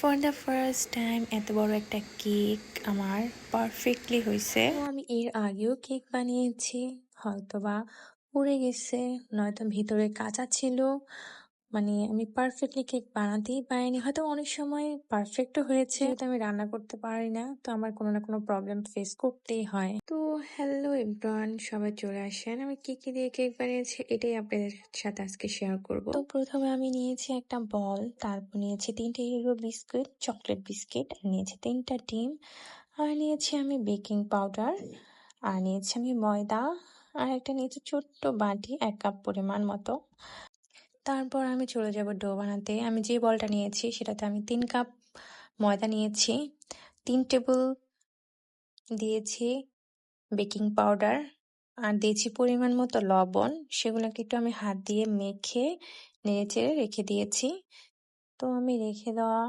For the first time এত বড় একটা কেক আমার পারফেক্টলি হয়েছে। তো আমি এর আগেও কেক বানিয়েছি, হয়তোবা পুড়ে গেছে, নয়তো ভিতরে কাঁচা ছিল। মানে আমি পারফেক্টলি কেক বানাতেই পারিনি, হয়তো অনেক সময় পারফেক্টও হয়েছে। যেহেতু আমি রান্না করতে পারি না, তো আমার কোনো না কোনো প্রবলেম ফেস করতেই হয়। তো হ্যালো এভরিওয়ান, সবাই চলে আসেন। আমি কি কি দিয়ে কেক বানিয়েছি এটাই আপনাদের সাথে আজকে শেয়ার করব। তো প্রথমে আমি নিয়েছি একটা বল, তারপর নিয়েছি 3টে ইগো বিস্কুট, চকলেট বিস্কিট, আর নিয়েছি 3টা ডিম, আর নিয়েছি আমি বেকিং পাউডার, আর নিয়েছি আমি ময়দা, আর একটা নিয়েছি ছোট্ট বাটি 1 কাপ পরিমাণ মতো। তারপর আমি চলে যাব ডো বানাতে। আমি যে বলটা নিয়েছি সেটাতে আমি 3 কাপ ময়দা নিয়েছি, 3 টেবিল দিয়েছি বেকিং পাউডার, আর দিয়েছি পরিমাণ মতো লবণ। সেগুলোকে একটু আমি হাত দিয়ে মেখে নেড়েচেড়ে রেখে দিয়েছি। তো আমি রেখে দেওয়া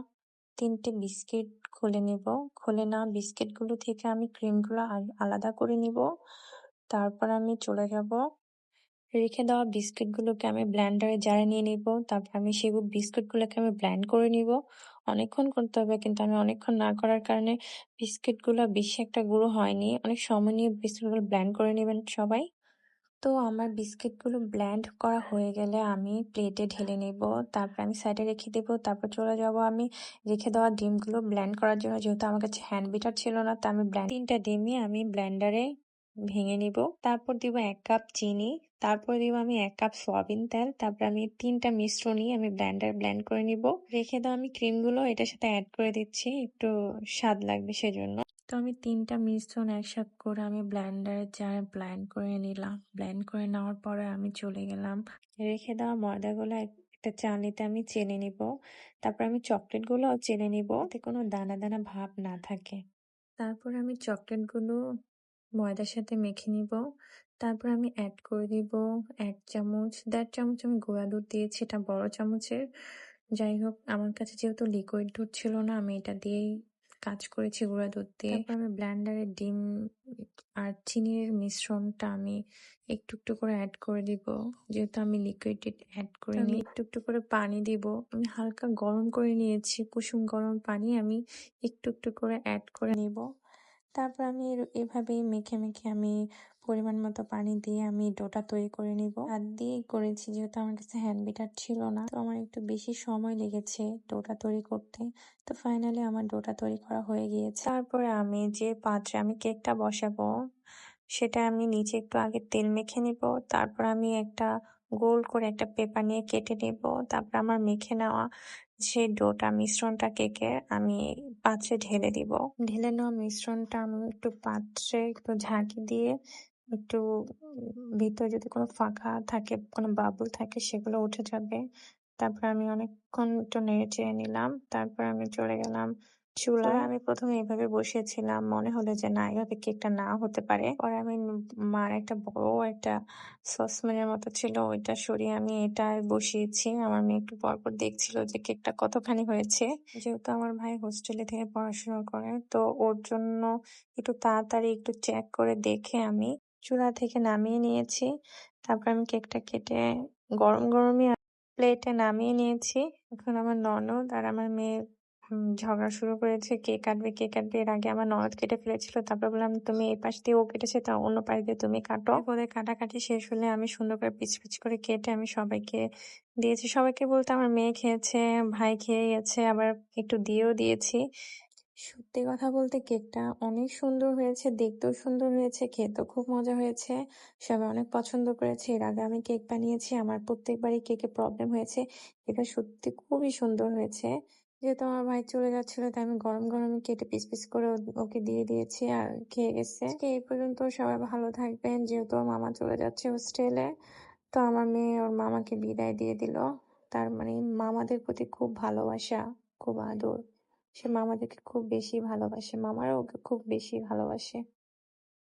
3টে বিস্কিট খুলে নিব। খুলে নেওয়া বিস্কিটগুলো থেকে আমি ক্রিমগুলো আলাদা করে নিব। তারপর আমি চলে যাব, রেখে দেওয়া বিস্কিটগুলোকে আমি ব্লেন্ডারে জারে নিয়ে নিব। তারপর আমি সেই বিস্কিটগুলোকে আমি ব্লেন্ড করে নিব। অনেকক্ষণ করতে হবে, কিন্তু আমি অনেকক্ষণ না করার কারণে বিস্কিটগুলো বেশি একটা গুঁড়ো হয়নি। অনেক সময় নিয়ে বিস্কিটগুলো ব্লেন্ড করে নেবেন সবাই। তো আমার বিস্কিটগুলো ব্লেন্ড করা হয়ে গেলে আমি প্লেটে ঢেলে নেব। তারপর আমি সাইডে রেখে দেব। তারপর চলে যাব আমি রেখে দেওয়া ডিমগুলো ব্লেন্ড করার জন্য। যেহেতু আমার কাছে হ্যান্ড বিটার ছিল না, তা আমি 3টা ডিমই আমি ব্লেন্ডারে ভেঙে নিব। তারপর দিব 1 কাপ চিনি, তারপর দিব আমি 1 কাপ সয়াবিন তেল। তারপর আমি 3টা মিশ্রণই আমি ব্লেন্ড করে নিব। রেখে দেওয়া আমি ক্রিমগুলো এটার সাথে অ্যাড করে দিচ্ছি, একটু স্বাদ লাগবে সেজন্য। তো আমি 3টা মিশ্রণ একসাথে করে আমি ব্লেন্ডারে জারে ব্লেন্ড করে নিলাম। ব্লেন্ড করে নেওয়ার পরে আমি চলে গেলাম রেখে দেওয়া ময়দাগুলো একটা চালনিতে আমি চেলে নিব। তারপর আমি চকলেটগুলোও চেলে নিব, যাতে কোনো দানা দানা ভাব না থাকে। তারপর আমি চকলেটগুলো ময়দার সাথে মেখে নিব। তারপর আমি অ্যাড করে দিব 1 চামচ, 1.5 চামচ আমি গুঁড়া দুধ দিয়েছি, এটা বড় চামচের। যাই হোক, আমার কাছে যেহেতু লিকুইড দুধ ছিল না, আমি এটা দিয়েই কাজ করেছি, গুঁড়া দুধ দিয়ে। তারপর আমি ব্লেন্ডারে ডিম আর চিনির মিশ্রণটা আমি একটু একটু করে অ্যাড করে দিব। যেহেতু আমি লিকুইড অ্যাড করিনি, আমি একটু একটু করে পানি দিব। আমি হালকা গরম করে নিয়েছি, কুসুম গরম পানি আমি একটু একটু করে অ্যাড করে নিব। তারপর আমি এভাবেই মেখে মেখে আমি পরিমাণ মতো পানি দিয়ে আমি ডোটা তৈরি করে নিব। হাত দিয়েই করেছি, যেহেতু আমার কাছে হ্যান্ড বিটার ছিল না, তো আমার একটু বেশি সময় লেগেছে ডোটা তৈরি করতে। তো ফাইনালি আমার ডোটা তৈরি করা হয়ে গিয়েছে। তারপরে আমি যে পাত্রে আমি কেকটা বসাবো, সেটা আমি নিচে একটু আগে তেল মেখে নিব। তারপর আমি একটা গোল করে একটা পেপার নিয়ে কেটে নিব। তারপর আমার মেখে নেওয়া যে ডোটা মিশ্রণটা কেকের আমি পাত্রে ঢেলে দিব। ঢেলে নেওয়া মিশ্রণটা আমি একটু পাত্রে একটু ঝাঁকি দিয়ে একটু ভিতরে যদি কোনো ফাঁকা থাকে, কোনো বাবল থাকে, সেগুলো উঠে যাবে। তারপর আমি অনেকক্ষণ একটু নেড়ে চেড়ে নিলাম। তারপর আমি চলে গেলাম চুলায়। আমি প্রথমে এভাবে বসিয়েছিলাম, মনে হলো যে না, এভাবে কেকটা না হতে পারে। পরে আমি মার একটা বড় একটা সসপ্যানের মতো ছিল, ওইটা সরিয়ে আমি এটা বসিয়েছি। আমার মেয়ে একটু পরপর দেখছিল যে কেকটা কতখানি হয়েছে। যেহেতু আমার ভাই হোস্টেলে থেকে পড়াশোনা করে, তো ওর জন্য একটু তাড়াতাড়ি একটু চেক করে দেখে আমি চুলা থেকে নামিয়ে নিয়েছি। তারপর আমি কেকটা কেটে গরম গরমই প্লেটে নামিয়ে নিয়েছি। এখন আমার ননদ আর আমার মেয়ে ঝগড়া শুরু করেছে, কে কাটবে কে কাটবে। এর আগে আমার ননদ কেটে ফেলেছিল, তারপর বললাম তুমি এই পাশ দিয়ে, ও কেটেছে তা অন্য পাশ দিয়ে তুমি কাটো। ওদের কাটাকাটি শেষ হলে আমি সুন্দর করে পিচ পিচ করে কেটে আমি সবাইকে দিয়েছি। সবাইকে বলতে আমার মেয়ে খেয়েছে, ভাই খেয়ে গেছে, আবার একটু দিয়েও দিয়েছি। সত্যি কথা বলতে কেকটা অনেক সুন্দর হয়েছে, দেখতেও সুন্দর হয়েছে, খেতেও খুব মজা হয়েছে। সবাই অনেক পছন্দ করেছে। এর আগে আমি কেক বানিয়েছি, আমার প্রত্যেকবারই কেকে প্রবলেম হয়েছে। এটা সত্যি খুবই সুন্দর হয়েছে। যেহেতু আমার ভাই চলে যাচ্ছিল, তাই আমি গরম গরমই কেটে পিস পিস করে ওকে দিয়ে দিয়েছি, আর খেয়ে গেছে। আজকে এই পর্যন্ত, সবাই ভালো থাকবেন। যেহেতু ওর মামা চলে যাচ্ছে হোস্টেলে, তো আমার মেয়ে ওর মামাকে বিদায় দিয়ে দিল। তার মানে মামাদের প্রতি খুব ভালোবাসা, খুব আদর। সে মামাদেরকে খুব বেশি ভালোবাসে, মামারা ওকে খুব বেশি ভালোবাসে।